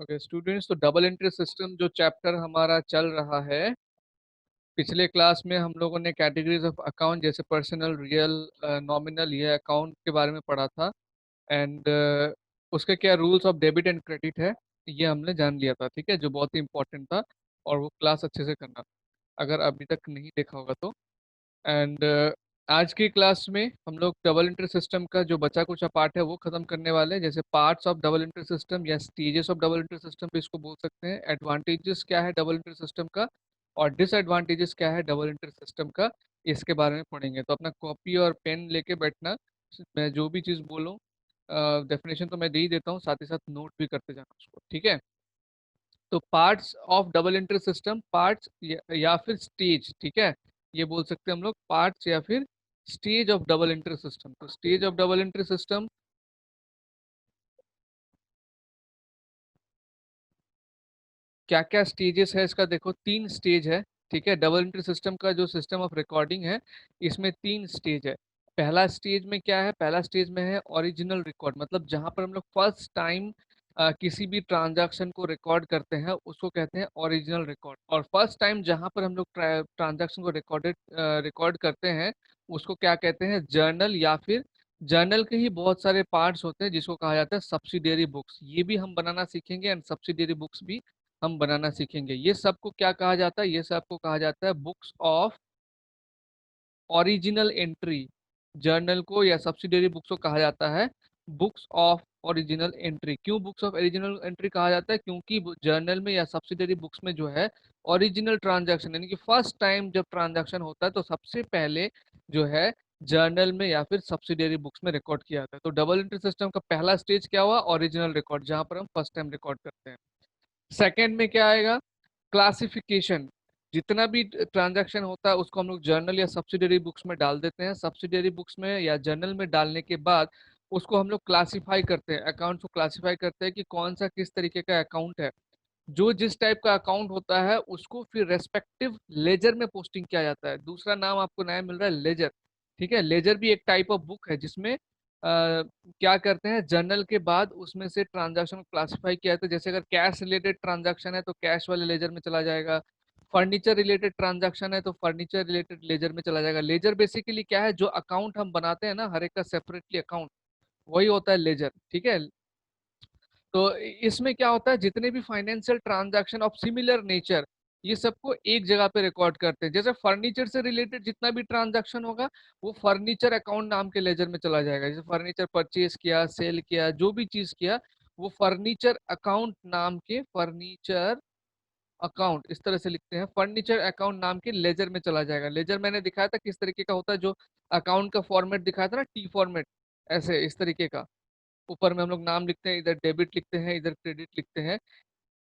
Okay students, तो double entry system जो chapter हमारा चल रहा है, पिछले क्लास में हम लोगों ने कैटेगरीज ऑफ अकाउंट जैसे पर्सनल, रियल, नॉमिनल, ये अकाउंट के बारे में पढ़ा था। एंड उसके क्या rules of debit and credit है, ये हमने जान लिया था। ठीक है, जो बहुत ही इंपॉर्टेंट था और वो क्लास अच्छे से करना, अगर अभी तक नहीं देखा होगा तो। एंड आज की क्लास में हम लोग डबल इंटर सिस्टम का जो बचा कुछ पार्ट है वो खत्म करने वाले हैं, जैसे parts of double entry system या stages of double entry system भी इसको बोल सकते हैं। एडवांटेजेस क्या है डबल इंटर सिस्टम का और डिसएडवांटेजेस क्या है डबल इंटर सिस्टम का, इसके बारे में पढ़ेंगे। तो अपना कॉपी और पेन लेके बैठना, मैं जो भी चीज़ बोलूँ डेफिनेशन तो मैं दे ही देता हूँ, साथ ही साथ नोट भी करते जाना उसको। ठीक है, तो parts of double entry system, parts या फिर स्टेज, ठीक है, ये बोल सकते हैं हम लोग पार्ट्स या फिर stage of double entry system. तो stage of double entry system, क्या क्या स्टेजेस है इसका, देखो तीन स्टेज है। ठीक है, डबल एंट्री सिस्टम का जो सिस्टम ऑफ रिकॉर्डिंग है, इसमें तीन स्टेज है। पहला स्टेज में क्या है, पहला स्टेज में है ओरिजिनल रिकॉर्ड, मतलब जहां पर हम लोग फर्स्ट टाइम किसी भी ट्रांजैक्शन को रिकॉर्ड करते हैं उसको कहते हैं ओरिजिनल रिकॉर्ड। और फर्स्ट टाइम जहां पर हम लोग ट्रांजैक्शन को रिकॉर्ड करते हैं उसको क्या कहते हैं, जर्नल, या फिर जर्नल के ही बहुत सारे पार्ट्स होते हैं जिसको कहा जाता है सब्सिडियरी बुक्स। ये भी हम बनाना सीखेंगे एंड सब्सिडियरी बुक्स भी हम बनाना सीखेंगे। ये सबको क्या कहा जाता है, ये सबको कहा जाता है books of original entry. Journal को या सब्सिडियरी बुक्स को कहा जाता है बुक्स ऑफ ओरिजिनल एंट्री। क्यों बुक्स ऑफ ओरिजिनल एंट्री कहा जाता है, क्योंकि जर्नल में या सब्सिडियरी बुक्स में जो है ओरिजिनल ट्रांजैक्शन यानी कि फर्स्ट टाइम जब ट्रांजैक्शन होता है तो सबसे पहले जो है जर्नल में या फिर सब्सिडियरी बुक्स में रिकॉर्ड किया जाता है। तो डबल एंट्री सिस्टम का पहला स्टेज क्या हुआ, ओरिजिनल रिकॉर्ड, जहां पर हम फर्स्ट टाइम रिकॉर्ड करते हैं। सेकेंड में क्या आएगा, क्लासिफिकेशन। जितना भी ट्रांजैक्शन होता है उसको हम लोग जर्नल या सब्सिडियरी बुक्स में डाल देते हैं। सब्सिडियरी बुक्स में या जर्नल में डालने के बाद उसको हम लोग क्लासिफाई करते हैं, अकाउंट को क्लासिफाई करते हैं कि कौन सा किस तरीके का अकाउंट है। जो जिस टाइप का अकाउंट होता है उसको फिर रेस्पेक्टिव लेजर में पोस्टिंग किया जाता है। दूसरा नाम आपको नया मिल रहा है लेजर। ठीक है, लेजर भी एक टाइप ऑफ बुक है जिसमें क्या करते हैं, जर्नल के बाद उसमें से ट्रांजैक्शन क्लासिफाई किया जाता है। जैसे अगर कैश रिलेटेड ट्रांजैक्शन है तो कैश वाले लेजर में चला जाएगा, फर्नीचर रिलेटेड ट्रांजैक्शन है तो फर्नीचर रिलेटेड लेजर में चला जाएगा। लेजर बेसिकली क्या है, जो अकाउंट हम बनाते हैं ना हर एक का सेपरेटली अकाउंट, वही होता है लेजर। ठीक है, तो इसमें क्या होता है, जितने भी financial transaction of similar nature, ये सबको एक जगह पे रिकॉर्ड करते हैं। जैसे फर्नीचर से रिलेटेड जितना भी ट्रांजैक्शन होगा वो फर्नीचर अकाउंट नाम के लेजर में चला जाएगा। जैसे फर्नीचर परचेज किया, सेल किया, जो भी चीज किया वो फर्नीचर अकाउंट नाम के, फर्नीचर अकाउंट इस तरह से लिखते हैं, फर्नीचर अकाउंट नाम के लेजर में चला जाएगा। लेजर मैंने दिखाया था किस तरीके का होता है, जो अकाउंट का फॉर्मेट दिखाया था ना, टी फॉर्मेट, ऐसे इस तरीके का। ऊपर में हम लोग नाम लिखते हैं, इधर डेबिट लिखते हैं, इधर क्रेडिट लिखते हैं।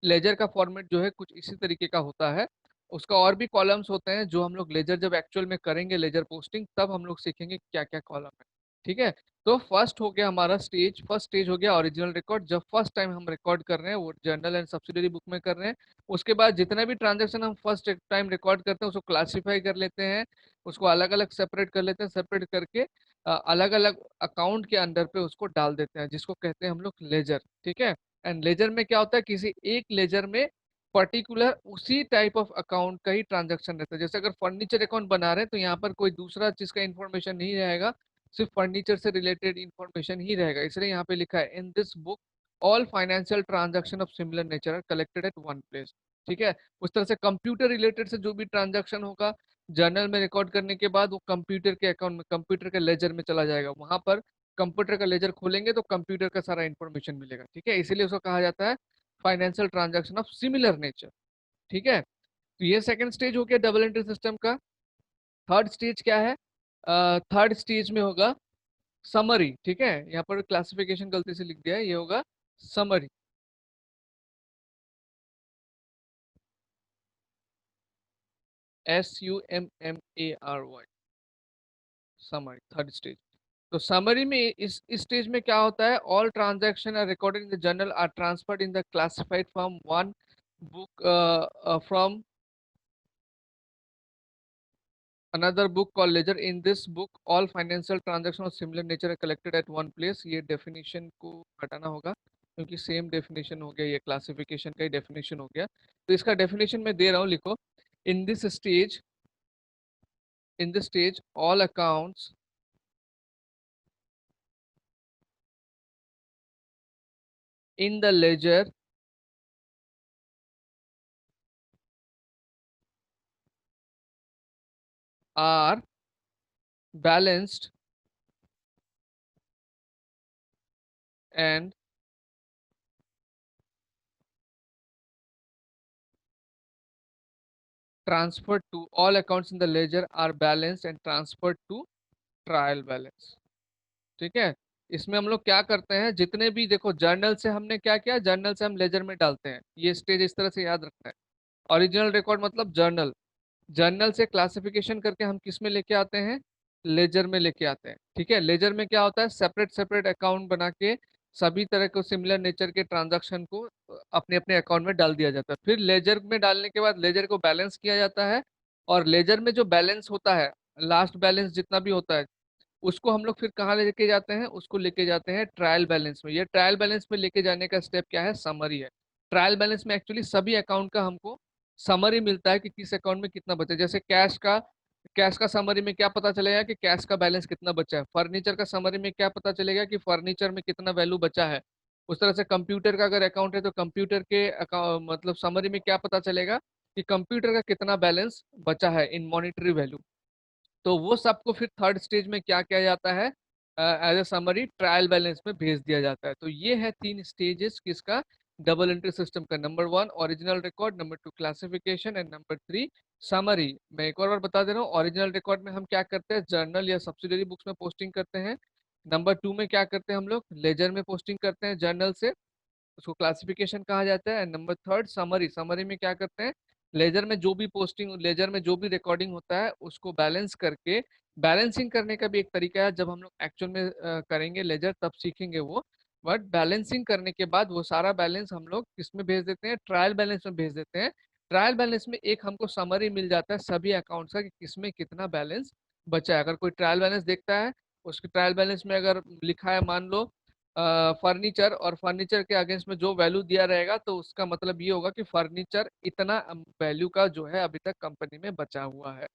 लेजर का फॉर्मेट जो है कुछ इसी तरीके का होता है। उसका और भी कॉलम्स होते हैं जो हम लोग लेजर जब एक्चुअल में करेंगे लेजर पोस्टिंग तब हम लोग सीखेंगे क्या क्या कॉलम है। ठीक है, तो फर्स्ट हो गया हमारा स्टेज, फर्स्ट स्टेज हो गया ओरिजिनल रिकॉर्ड, जब फर्स्ट टाइम हम रिकॉर्ड कर रहे हैं वो जर्नल एंड सब्सिडरी बुक में कर रहे हैं। उसके बाद जितना भी ट्रांजेक्शन हम फर्स्ट टाइम रिकॉर्ड करते हैं उसको क्लासीफाई कर लेते हैं, उसको अलग अलग सेपरेट कर लेते हैं, सेपरेट करके अलग अलग अकाउंट के अंडर पे उसको डाल देते हैं जिसको कहते हैं हम लोग लेजर। ठीक है, एंड लेजर में क्या होता है, किसी एक लेजर में पर्टिकुलर उसी टाइप ऑफ अकाउंट का ही ट्रांजैक्शन रहता है। जैसे अगर फर्नीचर अकाउंट बना रहे हैं तो यहाँ पर कोई दूसरा चीज का इन्फॉर्मेशन नहीं रहेगा, सिर्फ फर्नीचर से रिलेटेड इन्फॉर्मेशन ही रहेगा। इसलिए यहाँ पे लिखा है in this book all financial transaction of similar nature are collected at one place. ठीक है, उस तरह से कंप्यूटर रिलेटेड से जो भी ट्रांजैक्शन होगा जर्नल में रिकॉर्ड करने के बाद वो कंप्यूटर के अकाउंट में, कंप्यूटर के लेजर में चला जाएगा। वहां पर कंप्यूटर का लेजर खोलेंगे तो कंप्यूटर का सारा इंफॉर्मेशन मिलेगा। ठीक है, इसीलिए उसको कहा जाता है financial transaction of similar nature. ठीक है, तो ये सेकंड स्टेज हो गया डबल एंट्री सिस्टम का। थर्ड स्टेज क्या है, थर्ड स्टेज में होगा समरी। ठीक है, यहाँ पर क्लासिफिकेशन गलती से लिख दिया है, ये होगा summary. SUMMARY, summary, third stage. तो समरी में इस स्टेज में क्या होता है, all transaction are recorded in the journal are transferred in the classified from one book from another book called ledger. In this book all financial transactions of similar nature are collected at one place। ये definition को हटाना होगा, क्योंकि same definition हो गया, ये classification का ही definition हो गया। तो इसका डेफिनेशन मैं दे रहा हूँ, लिखो। In this stage, in this stage all accounts in the ledger are balanced and transferred to all accounts in the ledger are balanced and transferred to trial balance. ठीक है। इसमें हम लोग क्या करते हैं, जितने भी देखो जर्नल से हमने क्या किया, जर्नल से हम लेजर में डालते हैं, ये स्टेज इस तरह से याद रखना है। ओरिजिनल रिकॉर्ड मतलब जर्नल, जर्नल से क्लासिफिकेशन करके हम किस में लेके आते हैं, लेजर में लेके आते हैं। ठीक है। लेजर में क्या होता है, सेपरेट सेपरेट अकाउंट बना के सभी तरह को सिमिलर नेचर के ट्रांजैक्शन को अपने अपने अकाउंट में डाल दिया जाता है। फिर लेजर में डालने के बाद लेजर को बैलेंस किया जाता है, और लेजर में जो बैलेंस होता है, लास्ट बैलेंस जितना भी होता है, उसको हम लोग फिर कहाँ लेके जाते हैं, उसको लेके जाते हैं ट्रायल बैलेंस में। ये ट्रायल बैलेंस में लेके जाने का स्टेप क्या है, समरी है। ट्रायल बैलेंस में एक्चुअली सभी अकाउंट का हमको समरी मिलता है कि किस अकाउंट में कितना बचा है। जैसे कैश का समरी में क्या पता चलेगा कि कैश का बैलेंस कितना बचा है। फर्नीचर का समरी में क्या पता चलेगा कि फर्नीचर में कितना वैल्यू बचा है। उस तरह से कंप्यूटर का अगर अकाउंट है तो कंप्यूटर के मतलब समरी में क्या पता चलेगा कि कंप्यूटर का कितना बैलेंस बचा है इन मॉनिटरी वैल्यू। तो वो सबको फिर थर्ड स्टेज में क्या किया जाता है, as a summary trial balance में भेज दिया जाता है। तो ये है 3 स्टेजेस किसका, डबल एंट्री सिस्टम का। Number 1 original record, number 2 classification, and number 3 summary. मैं एक और बार बता दे रहा हूँ, ओरिजिनल रिकॉर्ड में हम क्या करते हैं, जर्नल या सब्सिडरी बुक्स में पोस्टिंग करते हैं। नंबर 2 में क्या करते हैं, हम लोग लेजर में पोस्टिंग करते हैं जर्नल से, उसको क्लासिफिकेशन कहा जाता है। नंबर 3 समरी, समरी में क्या करते हैं, लेजर में जो भी पोस्टिंग, लेजर में जो भी रिकॉर्डिंग होता है उसको बैलेंस करके, बैलेंसिंग करने का भी एक तरीका है, जब हम लोग एक्चुअल में करेंगे लेजर तब सीखेंगे वो। बट बैलेंसिंग करने के बाद वो सारा बैलेंस हम लोग किस में भेज देते हैं, ट्रायल बैलेंस में भेज देते हैं। ट्रायल बैलेंस में एक हमको समरी मिल जाता है सभी अकाउंट्स का कि किसमें कितना बैलेंस बचा है। अगर कोई ट्रायल बैलेंस देखता है, उसके ट्रायल बैलेंस में अगर लिखा है मान लो फर्नीचर, और फर्नीचर के अगेंस्ट में जो वैल्यू दिया रहेगा, तो उसका मतलब ये होगा कि फर्नीचर इतना वैल्यू का जो है अभी तक कंपनी में बचा हुआ है।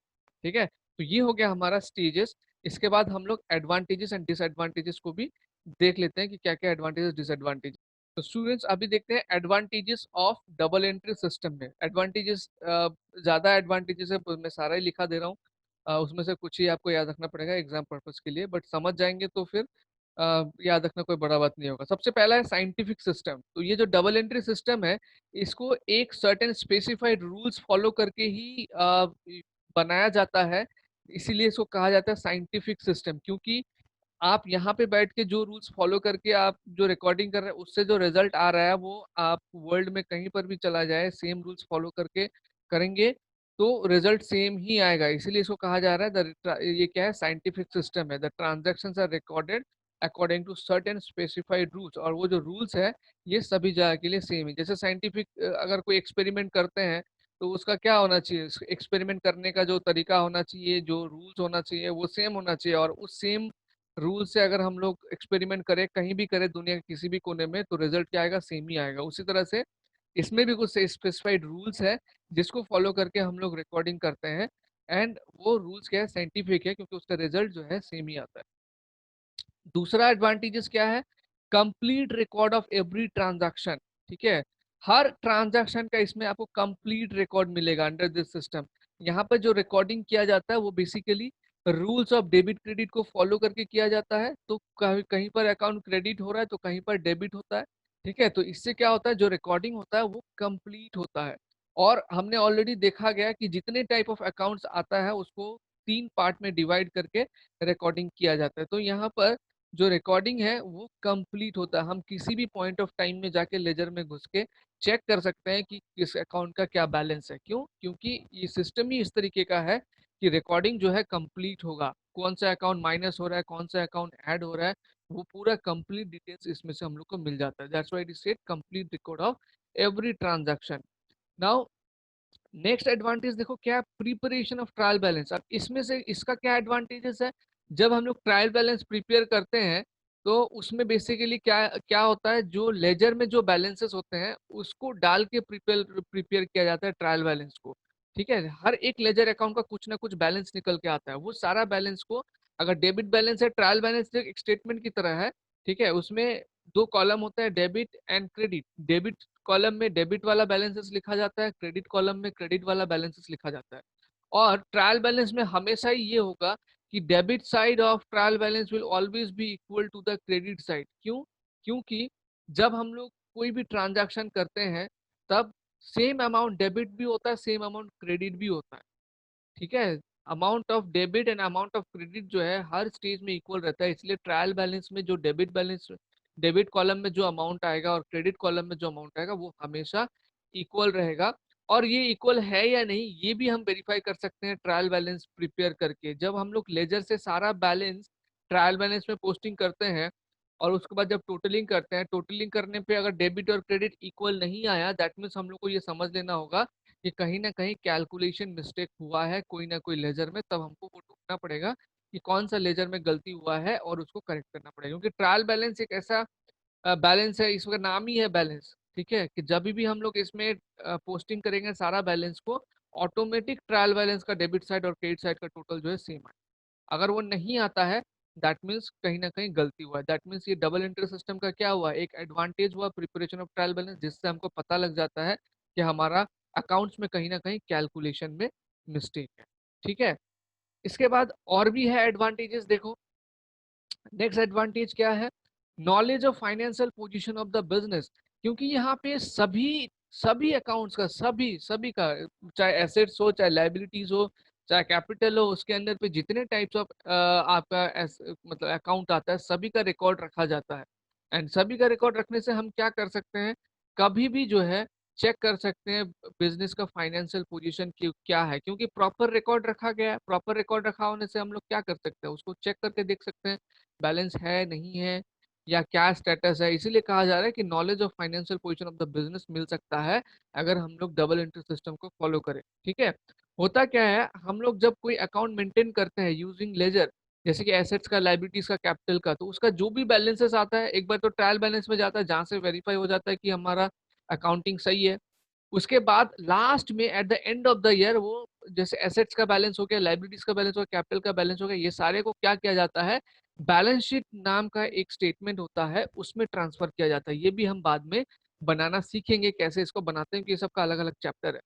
ठीक है। तो ये हो गया हमारा स्टेजेस। इसके बाद हम लोग एडवांटेजेस एंड डिसएडवांटेजेस को भी देख लेते हैं कि क्या क्या एडवांटेजेस डिसएडवांटेजेस। तो स्टूडेंट्स अभी देखते हैं advantages of double entry system में। एडवांटेजेस ज्यादा एडवांटेजेस है, मैं सारा ही लिखा दे रहा हूँ। उसमें से कुछ ही आपको याद रखना पड़ेगा एग्जाम पर्पज के लिए, बट समझ जाएंगे तो फिर याद रखना कोई बड़ा बात नहीं होगा। सबसे पहला है साइंटिफिक सिस्टम। तो ये जो डबल एंट्री सिस्टम है, इसको एक सर्टेन स्पेसिफाइड रूल्स फॉलो करके ही बनाया जाता है, इसीलिए इसको कहा जाता है साइंटिफिक सिस्टम। क्योंकि आप यहाँ पे बैठ के जो रूल्स फॉलो करके आप जो रिकॉर्डिंग कर रहे हैं, उससे जो रिजल्ट आ रहा है वो आप वर्ल्ड में कहीं पर भी चला जाए, सेम रूल्स फॉलो करके करेंगे तो रिजल्ट सेम ही आएगा। इसीलिए इसको कहा जा रहा है ये क्या है, साइंटिफिक सिस्टम है। The transactions are recorded according to certain specified rules, और वो जो रूल्स है ये सभी जगह के लिए सेम है। जैसे साइंटिफिक अगर कोई एक्सपेरिमेंट करते हैं तो उसका क्या होना चाहिए, एक्सपेरिमेंट करने का जो तरीका होना चाहिए, जो रूल्स होना चाहिए वो सेम होना चाहिए। और उस सेम रूल से अगर हम लोग एक्सपेरिमेंट करें, कहीं भी करें दुनिया के किसी भी कोने में, तो रिजल्ट क्या आएगा, सेम ही आएगा। उसी तरह से इसमें भी कुछ स्पेसिफाइड रूल्स है जिसको फॉलो करके हम लोग रिकॉर्डिंग करते हैं, एंड वो रूल्स क्या है, साइंटिफिक है, क्योंकि उसका रिजल्ट जो है सेम ही आता है। दूसरा एडवांटेजेस क्या है, complete record of every transaction. ठीक है। हर ट्रांजैक्शन का इसमें आपको कंप्लीट रिकॉर्ड मिलेगा अंडर दिस सिस्टम। यहाँ पर जो रिकॉर्डिंग किया जाता है वो basically rules of debit credit को फॉलो करके किया जाता है। तो कहीं कहीं पर अकाउंट क्रेडिट हो रहा है तो कहीं पर डेबिट होता है। ठीक है। तो इससे क्या होता है, जो रिकॉर्डिंग होता है वो कंप्लीट होता है। और हमने ऑलरेडी देखा गया कि जितने टाइप ऑफ अकाउंट्स आता है उसको 3 पार्ट में डिवाइड करके रिकॉर्डिंग किया जाता है। तो यहाँ पर जो रिकॉर्डिंग है वो कंप्लीट होता है। हम किसी भी पॉइंट ऑफ टाइम में जाके लेजर में घुस के चेक कर सकते हैं कि किस अकाउंट का क्या बैलेंस है। क्यों? क्योंकि ये सिस्टम ही इस तरीके का है कि रिकॉर्डिंग जो है कंप्लीट होगा, कौन सा अकाउंट माइनस हो रहा है, कौन सा अकाउंट ऐड हो रहा है, वो पूरा कंप्लीट डिटेल्स इसमें से हम लोग को मिल जाता है। That's why it is said complete record of every transaction. Now next advantage देखो क्या है, प्रिपरेशन ऑफ ट्रायल बैलेंस। अब इसमें से इसका क्या एडवांटेजेस है, जब हम लोग ट्रायल बैलेंस प्रिपेयर करते हैं तो उसमें बेसिकली क्या क्या होता है, जो लेजर में जो बैलेंसेस होते हैं उसको डाल के प्रिपेयर प्रिपेयर किया जाता है ट्रायल बैलेंस को। ठीक है, हर एक लेजर अकाउंट का कुछ ना कुछ बैलेंस निकल के आता है, वो सारा बैलेंस को, अगर डेबिट बैलेंस है, ट्रायल बैलेंस एक स्टेटमेंट की तरह है। ठीक है, उसमें दो कॉलम होता है, debit and credit. Debit column में डेबिट वाला बैलेंसेस लिखा जाता है, क्रेडिट कॉलम में क्रेडिट वाला बैलेंसेस लिखा जाता है। और ट्रायल बैलेंस में हमेशा ही ये होगा कि debit side of trial balance will always be equal to the credit side. क्यों? क्योंकि जब हम लोग कोई भी ट्रांजैक्शन करते हैं तब सेम अमाउंट डेबिट भी होता है, सेम अमाउंट क्रेडिट भी होता है। ठीक है, amount of debit and amount of credit जो है हर स्टेज में इक्वल रहता है, इसलिए ट्रायल बैलेंस में जो डेबिट बैलेंस, डेबिट कॉलम में जो अमाउंट आएगा और क्रेडिट कॉलम में जो अमाउंट आएगा वो हमेशा इक्वल रहेगा। और ये इक्वल है या नहीं ये भी हम वेरीफाई कर सकते हैं ट्रायल बैलेंस प्रिपेयर करके। जब हम लोग लेजर से सारा बैलेंस ट्रायल बैलेंस में पोस्टिंग करते हैं और उसके बाद जब टोटलिंग करते हैं, टोटलिंग करने पे अगर डेबिट और क्रेडिट इक्वल नहीं आया, दैट मीन्स हम लोग को ये समझ लेना होगा कि कहीं ना कहीं कैलकुलेशन मिस्टेक हुआ है कोई ना कोई लेजर में। तब हमको वो ढूंढना पड़ेगा कि कौन सा लेजर में गलती हुआ है और उसको करेक्ट करना पड़ेगा, क्योंकि ट्रायल बैलेंस एक ऐसा बैलेंस है, इसका नाम ही है बैलेंस। ठीक है, कि जब भी हम लोग इसमें पोस्टिंग करेंगे सारा बैलेंस को, ऑटोमेटिक ट्रायल बैलेंस का डेबिट साइड और क्रेडिट साइड का टोटल जो है सेम है। अगर वो नहीं आता है, दैट मीन्स कहीं ना कहीं गलती हुआ है। दैट मीन्स ये डबल एंट्री सिस्टम का क्या हुआ, एक एडवांटेज हुआ प्रिपरेशन ऑफ ट्रायल बैलेंस, जिससे हमको पता लग जाता है कि हमारा अकाउंट्स में कहीं ना कहीं कैलकुलेशन में मिस्टेक है। ठीक है, इसके बाद और भी है एडवांटेजेस, देखो। नेक्स्ट एडवांटेज क्या है, knowledge of financial position of the business. क्योंकि यहाँ पे सभी सभी अकाउंट्स का, सभी सभी का, चाहे एसेट्स हो चाहे लाइबिलिटीज हो चाहे कैपिटल हो, उसके अंदर पे जितने टाइप्स ऑफ आपका मतलब अकाउंट आता है सभी का रिकॉर्ड रखा जाता है। एंड सभी का रिकॉर्ड रखने से हम क्या कर सकते हैं, कभी भी जो है चेक कर सकते हैं बिजनेस का फाइनेंशियल पोजीशन क्या है, क्योंकि प्रॉपर रिकॉर्ड रखा गया है। प्रॉपर रिकॉर्ड रखा होने से हम लोग क्या कर सकते हैं, उसको चेक करके देख सकते हैं बैलेंस है नहीं है या क्या स्टेटस है। इसीलिए कहा जा रहा है कि knowledge of financial position of the business मिल सकता है अगर हम लोग डबल एंट्री सिस्टम को फॉलो करें। ठीक है, होता क्या है, हम लोग जब कोई अकाउंट मेंटेन करते हैं यूजिंग लेजर, जैसे कि एसेट्स का, लाइबिलिटीज का, कैपिटल का, तो उसका जो भी बैलेंसेस आता है एक बार तो ट्रायल बैलेंस में जाता है जहां से वेरीफाई हो जाता है कि हमारा अकाउंटिंग सही है। उसके बाद लास्ट में at the end of the year वो, जैसे एसेट्स का बैलेंस हो गया, लाइबिलिटीज का बैलेंस हो गया, कैपिटल का बैलेंस हो गया, ये सारे को क्या किया जाता है, बैलेंस शीट नाम का एक स्टेटमेंट होता है उसमें ट्रांसफर किया जाता है। ये भी हम बाद में बनाना सीखेंगे कैसे इसको बनाते हैं, कि ये सबका अलग अलग चैप्टर है।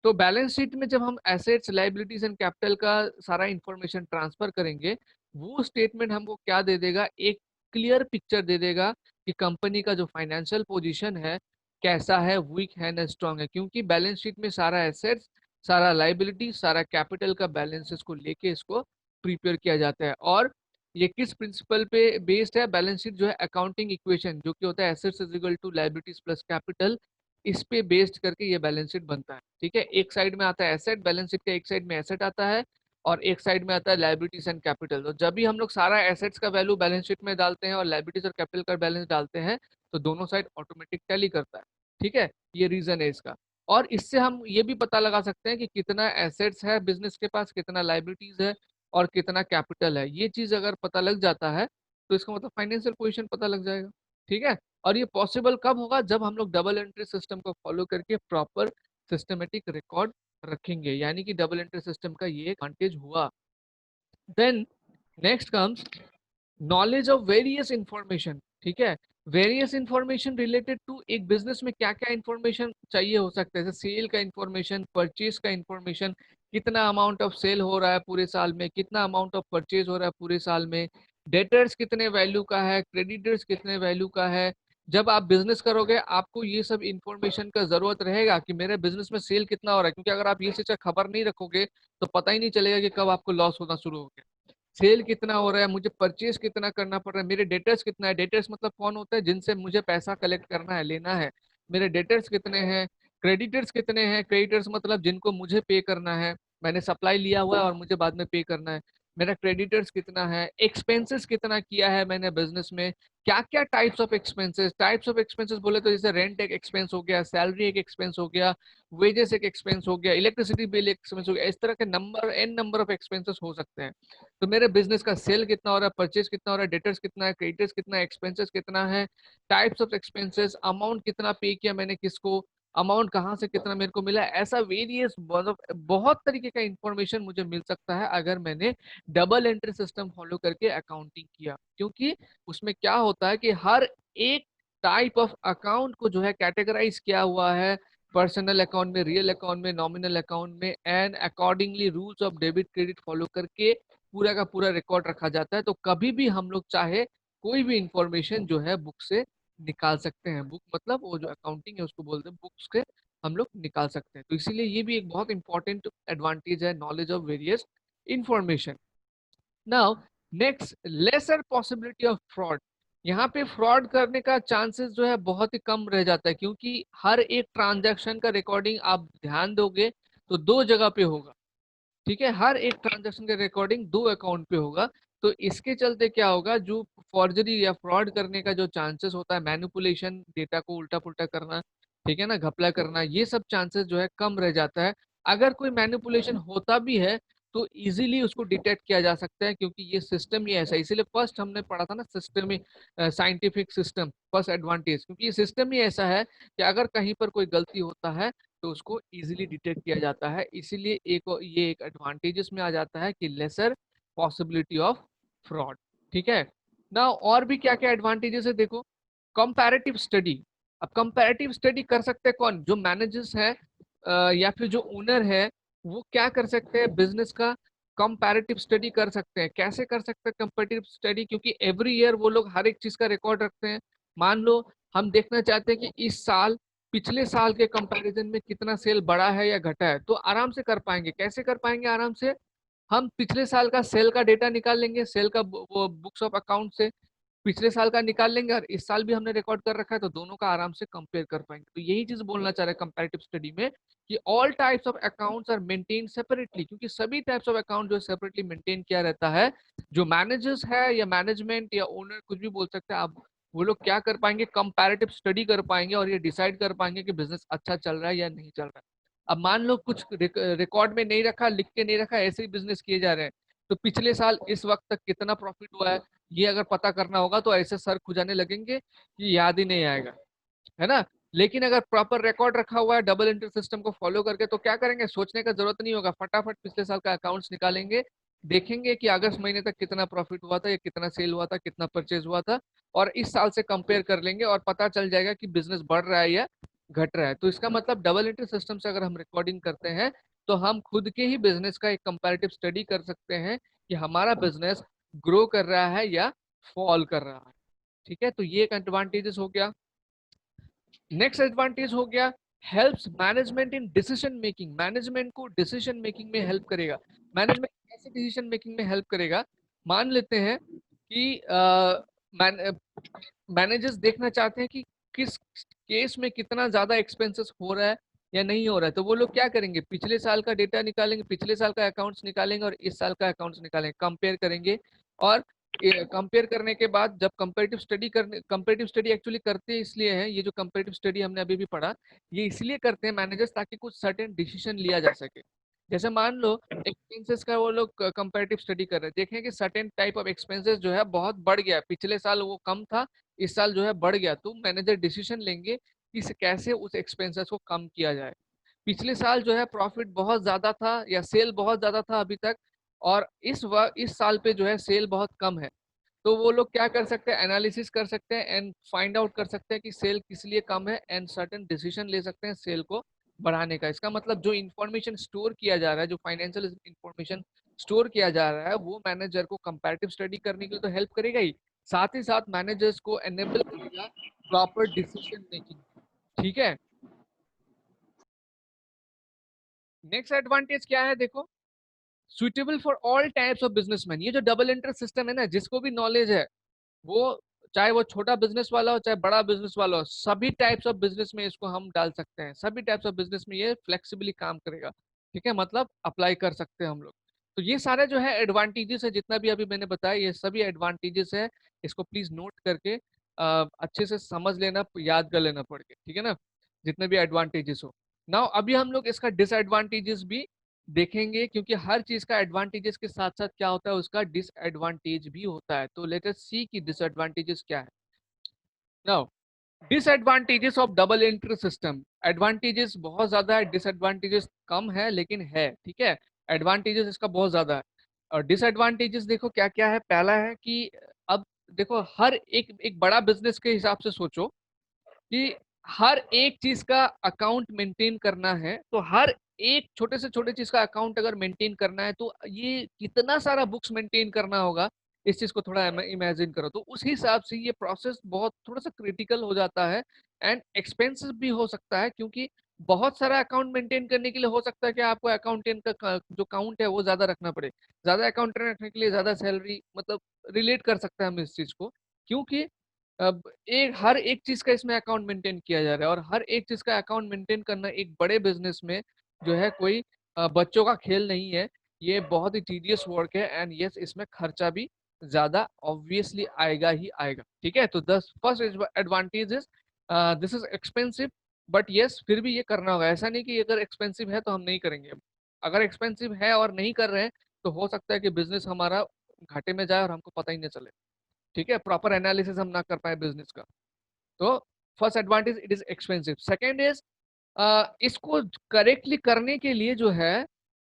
तो बैलेंस शीट में जब हम एसेट्स, लाइबिलिटीज एंड कैपिटल का सारा इंफॉर्मेशन ट्रांसफर करेंगे, वो स्टेटमेंट हमको क्या दे देगा, एक क्लियर पिक्चर दे देगा कि कंपनी का जो फाइनेंशियल पोजीशन है कैसा है, वीक है ना स्ट्रांग है। क्योंकि बैलेंस शीट में सारा एसेट्स, सारा लाइबिलिटी, सारा कैपिटल का बैलेंसेस को लेके इसको प्रिपेयर किया जाता है। और ये किस प्रिंसिपल पे बेस्ड है, बैलेंस शीट जो है अकाउंटिंग इक्वेशन जो कि होता है assets is equal to liabilities plus capital, इस पे बेस्ड करके ये बैलेंस शीट बनता है। ठीक है, एक साइड में आता है एसेट, बैलेंस शीट का एक साइड में एसेट आता है और एक साइड में आता है लाइबिलिटीज एंड कैपिटल। तो जब भी हम लोग सारा एसेट्स का वैल्यू बैलेंस शीट में डालते हैं और लाइबिलिटीज और कैपिटल का बैलेंस डालते हैं तो दोनों साइड ऑटोमेटिक टैली करता है। ठीक है, ये रीजन है इसका। और इससे हम ये भी पता लगा सकते हैं कि कितना एसेट्स है बिजनेस के पास, कितना लाइबिलिटीज है और कितना कैपिटल है। ये चीज अगर पता लग जाता है तो इसका मतलब फाइनेंशियल पोजीशन पता लग जाएगा। ठीक है, और ये पॉसिबल कब होगा, जब हम लोग डबल एंट्री सिस्टम को फॉलो करके प्रॉपर सिस्टमेटिक रिकॉर्ड रखेंगे, यानी कि डबल एंट्री सिस्टम का ये एडवांटेज हुआ। Then next comes knowledge of various information. ठीक है, वेरियस इंफॉर्मेशन रिलेटेड टू एक बिजनेस में क्या क्या इंफॉर्मेशन चाहिए हो सकता है, जैसे सेल का इंफॉर्मेशन, परचेज का इंफॉर्मेशन, कितना अमाउंट ऑफ सेल हो रहा है पूरे साल में, कितना अमाउंट ऑफ परचेज हो रहा है पूरे साल में, डेटर्स कितने वैल्यू का है, क्रेडिटर्स कितने वैल्यू का है। जब आप बिजनेस करोगे आपको ये सब इंफॉर्मेशन का जरूरत रहेगा कि मेरे बिजनेस में सेल कितना हो रहा है, क्योंकि अगर आप ये चीज का खबर नहीं रखोगे तो पता ही नहीं चलेगा कि कब आपको लॉस होना शुरू हो गया। सेल कितना हो रहा है, मुझे परचेज कितना करना पड़ रहा है, मेरे डेटर्स कितना है, डेटर्स मतलब कौन होता है जिनसे मुझे पैसा कलेक्ट करना है, लेना है, मेरे डेटर्स कितने हैं, क्रेडिटर्स कितने हैं, क्रेडिटर्स मतलब जिनको मुझे पे करना है, मैंने सप्लाई लिया हुआ है और मुझे बाद में पे करना है, मेरा क्रेडिटर्स कितना है, एक्सपेंसेस कितना किया है मैंने बिजनेस में, क्या क्या टाइप्स ऑफ एक्सपेंसेस बोले तो जैसे रेंट एक एक्सपेंस हो गया, सैलरी एक एक्सपेंस हो गया, वेजेस एक एक्सपेंस हो गया, इलेक्ट्रिसिटी बिल एक्सपेंस हो गया, इस तरह के नंबर ऑफ एक्सपेंसेस हो सकते हैं। तो मेरे बिजनेस का सेल कितना हो रहा है, परचेज कितना हो रहा है, डेटर्स कितना है, क्रेडिटर्स कितना है, एक्सपेंसेस कितना है, टाइप्स ऑफ एक्सपेंसेस, अमाउंट कितना पे किया मैंने किसको, अमाउंट कहाँ से कितना मेरे को मिला, ऐसा वेरियस बहुत तरीके का इंफॉर्मेशन मुझे मिल सकता है अगर मैंने डबल एंट्री सिस्टम फॉलो करके अकाउंटिंग किया। क्योंकि उसमें क्या होता है कि हर एक टाइप ऑफ अकाउंट को जो है कैटेगराइज किया हुआ है, पर्सनल अकाउंट में, रियल अकाउंट में, नॉमिनल अकाउंट में, and accordingly rules of debit credit follow करके पूरा का पूरा रिकॉर्ड रखा जाता है। तो कभी भी हम लोग चाहे कोई भी इंफॉर्मेशन जो है बुक से निकाल सकते हैं। बुक मतलब वो जो अकाउंटिंग है उसको बोलते हैं, बुक्स के हम लोग निकाल सकते हैं। तो इसीलिए ये भी एक बहुत इंपॉर्टेंट एडवांटेज है, knowledge of various information. Now next, lesser possibility of fraud. यहाँ पे फ्रॉड करने का चांसेस जो है बहुत ही कम रह जाता है, क्योंकि हर एक ट्रांजैक्शन का रिकॉर्डिंग आप ध्यान दोगे तो दो जगह पे होगा। ठीक है, हर एक ट्रांजैक्शन का रिकॉर्डिंग दो अकाउंट पे होगा। तो इसके चलते क्या होगा, जो फॉर्जरी या फ्रॉड करने का जो चांसेस होता है, मैनिपुलेशन, डेटा को उल्टा पुल्टा करना, ठीक है ना, घपला करना, ये सब चांसेस जो है कम रह जाता है। अगर कोई मैनिपुलेशन होता भी है तो इजीली उसको डिटेक्ट किया जा सकता है, क्योंकि ये सिस्टम ही ऐसा है। इसीलिए फर्स्ट हमने पढ़ा था ना सिस्टम ही, साइंटिफिक सिस्टम फर्स्ट एडवांटेज, क्योंकि ये सिस्टम ही ऐसा है कि अगर कहीं पर कोई गलती होता है तो उसको इजीली डिटेक्ट किया जाता है। इसीलिए ये एक एडवांटेजेस में आ जाता है कि लेसर पॉसिबिलिटी ऑफ फ्रॉड। ठीक है ना, और भी क्या क्या एडवांटेजेस है देखो। Comparative study. अब कंपैरेटिव स्टडी कर सकते हैं कौन, जो मैनेजर्स है या फिर जो ओनर है, वो क्या कर सकते हैं, बिजनेस का कंपैरेटिव स्टडी कर सकते हैं। कैसे कर सकते हैं कंपैरेटिव स्टडी, क्योंकि एवरी ईयर वो लोग हर एक चीज का रिकॉर्ड रखते हैं। मान लो हम देखना चाहते हैं कि इस साल पिछले साल के कंपैरिजन में कितना सेल बढ़ा है या घटा है, तो आराम से कर पाएंगे। कैसे कर पाएंगे आराम से, हम पिछले साल का सेल का डेटा निकाल लेंगे, सेल का वो बुक्स ऑफ अकाउंट से पिछले साल का निकाल लेंगे, और इस साल भी हमने रिकॉर्ड कर रखा है, तो दोनों का आराम से कंपेयर कर पाएंगे। तो यही चीज बोलना चाह रहे हैं कंपैरेटिव स्टडी में, कि all types of accounts are maintain separately, क्योंकि सभी टाइप्स ऑफ अकाउंट जो सेपरेटली मेंटेन किया रहता है। जो मैनेजर्स है या मैनेजमेंट या ओनर, कुछ भी बोल सकते हैं आप, वो लोग क्या कर पाएंगे, कंपैरेटिव स्टडी कर पाएंगे और ये डिसाइड कर पाएंगे कि बिजनेस अच्छा चल रहा है या नहीं चल रहा है। अब मान लो कुछ रिकॉर्ड में नहीं रखा, लिख के नहीं रखा, ऐसे ही बिजनेस किए जा रहे हैं, तो पिछले साल इस वक्त तक कितना प्रॉफिट हुआ है, ये अगर पता करना होगा तो ऐसे सर खुजाने लगेंगे कि याद ही नहीं आएगा, है ना। लेकिन अगर प्रॉपर रिकॉर्ड रखा हुआ है डबल एंट्री सिस्टम को फॉलो करके, तो क्या करेंगे, सोचने का जरूरत नहीं होगा, फटाफट पिछले साल का अकाउंट्स निकालेंगे, देखेंगे कि अगस्त महीने तक कितना प्रॉफिट हुआ था या कितना सेल हुआ था, कितना परचेज हुआ था, और इस साल से कंपेयर कर लेंगे और पता चल जाएगा कि बिजनेस बढ़ रहा है या घट रहा है। तो इसका मतलब डबल एंट्री सिस्टम से अगर हम रिकॉर्डिंग करते हैं तो हम खुद के ही बिजनेस का एक कंपैरेटिव स्टडी कर सकते हैं कि हमारा बिजनेस ग्रो कर रहा है या फॉल कर रहा है। ठीक है, तो ये एक एडवांटेजेस हो गया। नेक्स्ट एडवांटेज हो गया, helps management in decision making. Management को डिसीजन मेकिंग में हेल्प करेगा। मैनेजमेंट कैसे डिसीजन मेकिंग में हेल्प करेगा, मान लेते हैं कि मैनेजर्स देखना चाहते हैं कि किस केस में कितना ज्यादा एक्सपेंसेस हो रहा है या नहीं हो रहा है, तो वो लोग क्या करेंगे, पिछले साल का डेटा निकालेंगे, पिछले साल का अकाउंट्स निकालेंगे और इस साल का अकाउंट्स निकालेंगे, कंपेयर करेंगे। और कंपेयर करने के बाद जब कंपेरेटिव स्टडी एक्चुअली करते हैं, इसलिए है ये जो कंपेरेटिव स्टडी हमने अभी भी पढ़ा, ये इसलिए करते हैं मैनेजर्स ताकि कुछ सर्टेन डिसीजन लिया जा सके। जैसे मान लो एक्सपेंसेस का वो लोग कंपेरेटिव स्टडी कर रहे हैं, देखें कि सर्टेन टाइप ऑफ एक्सपेंसेस जो है बहुत बढ़ गया, पिछले साल वो कम था, इस साल जो है बढ़ गया, तो मैनेजर डिसीजन लेंगे कि कैसे उस एक्सपेंसेस को कम किया जाए। पिछले साल जो है प्रॉफिट बहुत ज्यादा था या सेल बहुत ज्यादा था अभी तक, और इस साल पे जो है सेल बहुत कम है, तो वो लोग क्या कर सकते हैं, एनालिसिस कर सकते हैं एंड फाइंड आउट कर सकते हैं कि सेल किस लिए कम है, एंड सर्टेन डिसीजन ले सकते हैं सेल को बढ़ाने का। इसका मतलब जो इन्फॉर्मेशन स्टोर किया जा रहा है, जो फाइनेंशियल इन्फॉर्मेशन स्टोर किया जा रहा है, वो मैनेजर को कंपैरेटिव स्टडी करने के लिए तो हेल्प करेगा ही, साथ ही साथ मैनेजर्स को एनेबल करेगा प्रॉपर डिसीजन मेकिंग। ठीक है, नेक्स्ट एडवांटेज क्या है देखो, suitable for all types of businessman. ये जो डबल एंट्री सिस्टम है ना, जिसको भी नॉलेज है, वो चाहे वो छोटा बिजनेस वाला हो चाहे बड़ा बिजनेस वाला हो, सभी टाइप्स ऑफ बिजनेस में इसको हम डाल सकते हैं, सभी टाइप्स ऑफ बिजनेस में ये फ्लेक्सिबली काम करेगा। ठीक है, मतलब अप्लाई कर सकते हैं हम लोग। तो ये सारे जो है एडवांटेजेस है, जितना भी अभी मैंने बताया ये सभी एडवांटेजेस है। इसको प्लीज नोट करके अच्छे से समझ लेना, याद कर लेना पड़ के, ठीक है ना, जितने भी एडवांटेजेस हो। नाउ अभी हम लोग इसका डिसएडवांटेजेस भी देखेंगे, क्योंकि हर चीज का एडवांटेजेस के साथ साथ क्या होता है, उसका डिसएडवांटेज भी होता है। तो लेट अस सी कि डिसएडवांटेजेस क्या है। Now disadvantages of double entry system. Advantages बहुत ज्यादा है, डिसएडवांटेजेस कम है, लेकिन है, ठीक है। एडवांटेजेस इसका बहुत ज्यादा है, और डिसएडवांटेजेस देखो क्या क्या है। पहला है कि अब देखो, हर एक एक बड़ा बिजनेस के हिसाब से सोचो कि हर एक चीज का अकाउंट मेंटेन करना है, तो हर एक छोटे से छोटे चीज का अकाउंट अगर मेंटेन करना है तो ये कितना सारा बुक्स मेंटेन करना होगा। इस चीज को थोड़ा इमेजिन करो, तो उस हिसाब से ये प्रोसेस बहुत थोड़ा सा क्रिटिकल हो जाता है, एंड एक्सपेंसिव भी हो सकता है, क्योंकि बहुत सारा अकाउंट मेंटेन करने के लिए हो सकता है कि आपको अकाउंटेंट का जो काउंट है वो ज्यादा रखना पड़े। ज्यादा अकाउंटेंट रखने के लिए ज्यादा सैलरी, मतलब रिलेट कर सकते हैं हम इस चीज को, क्योंकि अब एक हर एक चीज का इसमें अकाउंट मेंटेन किया जा रहा है, और हर एक चीज का अकाउंट मेंटेन करना एक बड़े बिजनेस में जो है कोई बच्चों का खेल नहीं है। ये बहुत ही टीडियस वर्क है, एंड यस इसमें खर्चा भी ज्यादा ऑब्वियसली आएगा ही आएगा, ठीक है। तो the first advantage is this is expensive, but yes फिर भी ये करना होगा। ऐसा नहीं कि अगर एक्सपेंसिव है तो हम नहीं करेंगे। अगर एक्सपेंसिव है और नहीं कर रहे हैं तो हो सकता है कि बिजनेस हमारा घाटे में जाए और हमको पता ही नहीं चले, ठीक है, प्रॉपर एनालिसिस हम ना कर पाए बिजनेस का। तो first advantage, it is expensive. Second is इसको करेक्टली करने के लिए जो है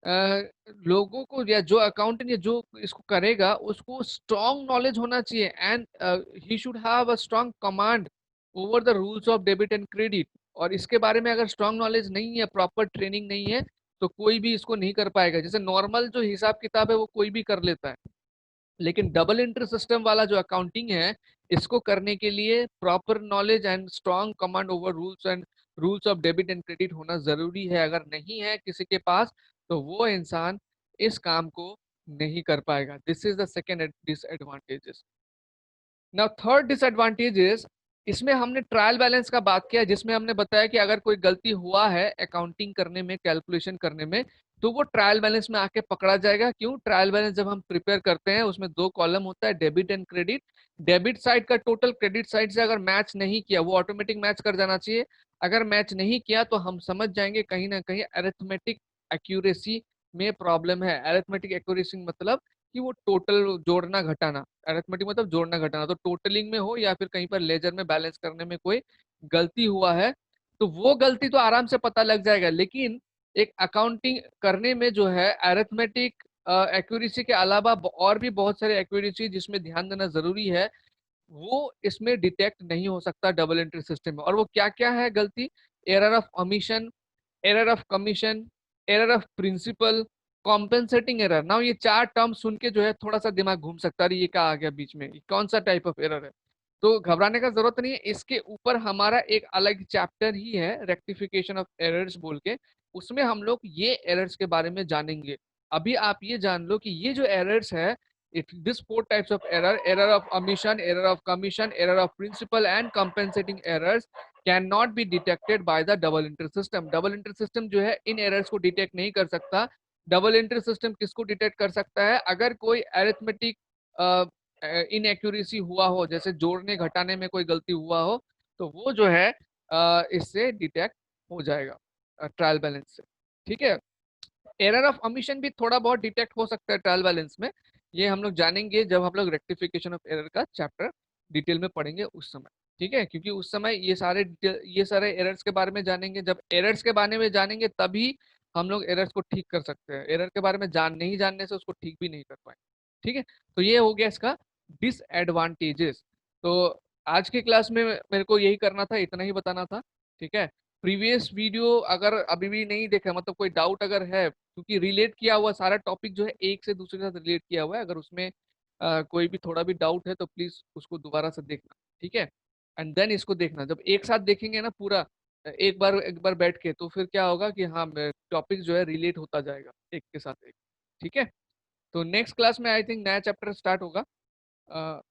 लोगों को, या जो अकाउंटेंट या जो इसको करेगा उसको स्ट्रॉन्ग नॉलेज होना चाहिए, and he should have a strong command over the rules of debit and credit. और इसके बारे में अगर स्ट्रॉन्ग नॉलेज नहीं है, प्रॉपर ट्रेनिंग नहीं है, तो कोई भी इसको नहीं कर पाएगा। जैसे नॉर्मल जो हिसाब किताब है वो कोई भी कर लेता है, लेकिन डबल एंट्री सिस्टम वाला जो अकाउंटिंग है, इसको करने के लिए proper knowledge and strong command over rules of debit and credit होना जरूरी है। अगर नहीं है किसी के पास, तो वो इंसान इस काम को नहीं कर पाएगा। This is the second disadvantages. Now third disadvantage is, इसमें हमने ट्रायल बैलेंस का बात किया, जिसमें हमने बताया कि अगर कोई गलती हुआ है अकाउंटिंग करने में, कैलकुलेशन करने में, तो वो ट्रायल बैलेंस में आके पकड़ा जाएगा। क्यों? ट्रायल बैलेंस जब हम प्रिपेयर करते हैं उसमें दो कॉलम होता है, debit and credit. Debit side का टोटल क्रेडिट साइड से अगर मैच नहीं किया, वो ऑटोमेटिक मैच कर जाना चाहिए। अगर मैच नहीं किया तो हम समझ जाएंगे कहीं ना कहीं अरिथमेटिक एक्यूरेसी में प्रॉब्लम है। अरिथमेटिक एक्यूरेसी मतलब कि वो टोटल जोड़ना घटाना, अरिथमेटिक मतलब जोड़ना घटाना, तो टोटलिंग में हो या फिर कहीं पर लेजर में बैलेंस करने में कोई गलती हुआ है, तो वो गलती तो आराम से पता लग जाएगा। लेकिन एक अकाउंटिंग करने में जो है अरिथमेटिक एक्यूरेसी के अलावा और भी बहुत सारे एक्यूरेसी जिसमें ध्यान देना जरूरी है, वो इसमें डिटेक्ट नहीं हो सकता डबल एंट्री सिस्टम में। और वो क्या क्या है गलती? Error of omission, error of commission, error of principle, compensating error. Now ये चार टर्म सुन के जो है थोड़ा सा दिमाग घूम सकता है, अरे ये क्या आ गया बीच में, ये कौन सा टाइप ऑफ एरर है। तो घबराने का जरूरत नहीं है, इसके ऊपर हमारा एक अलग चैप्टर ही है, रेक्टिफिकेशन ऑफ एरर्स बोल के। उसमें हम लोग ये एरर्स के बारे में जानेंगे। अभी आप ये जान लो कि ये जो एरर्स है, it this four types of error, error of omission, error of commission, error of principle and compensating errors can not be detected by the double entry system. Double entry system जो है इन errors को detect नहीं कर सकता। Double entry system किसको detect कर सकता है? अगर कोई अरिथमेटिक इनएक्यूरेसी हुआ हो, जैसे जोड़ने घटाने में कोई गलती हुआ हो, तो वो जो है इससे डिटेक्ट हो जाएगा ट्रायल बैलेंस से, ठीक है। एरर ऑफ omission भी थोड़ा बहुत डिटेक्ट हो सकता है ट्रायल बैलेंस में। ये हम लोग जानेंगे जब हम लोग रेक्टिफिकेशन ऑफ एरर का चैप्टर डिटेल में पढ़ेंगे उस समय, ठीक है। क्योंकि उस समय ये सारे एरर्स के बारे में जानेंगे। जब एरर्स के बारे में जानेंगे तभी हम लोग एरर्स को ठीक कर सकते हैं। एरर के बारे में नहीं जानने से उसको ठीक भी नहीं कर पाए, ठीक है। तो ये हो गया इसका डिसएडवांटेजेस। तो आज की क्लास में मेरे को यही करना था, इतना ही बताना था, ठीक है। प्रीवियस वीडियो अगर अभी भी नहीं देखा, मतलब कोई डाउट अगर है, क्योंकि रिलेट किया हुआ सारा टॉपिक जो है एक से दूसरे के साथ रिलेट किया हुआ है, अगर उसमें कोई भी थोड़ा भी डाउट है तो प्लीज उसको दोबारा से देखना, ठीक है। एंड देन इसको देखना, जब एक साथ देखेंगे ना पूरा, एक बार बैठ के, तो फिर क्या होगा कि हाँ टॉपिक जो है रिलेट होता जाएगा एक के साथ एक, ठीक है। तो नेक्स्ट क्लास में आई थिंक नया चैप्टर स्टार्ट होगा। अ,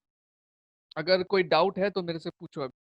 अगर कोई डाउट है तो मेरे से पूछो अभी।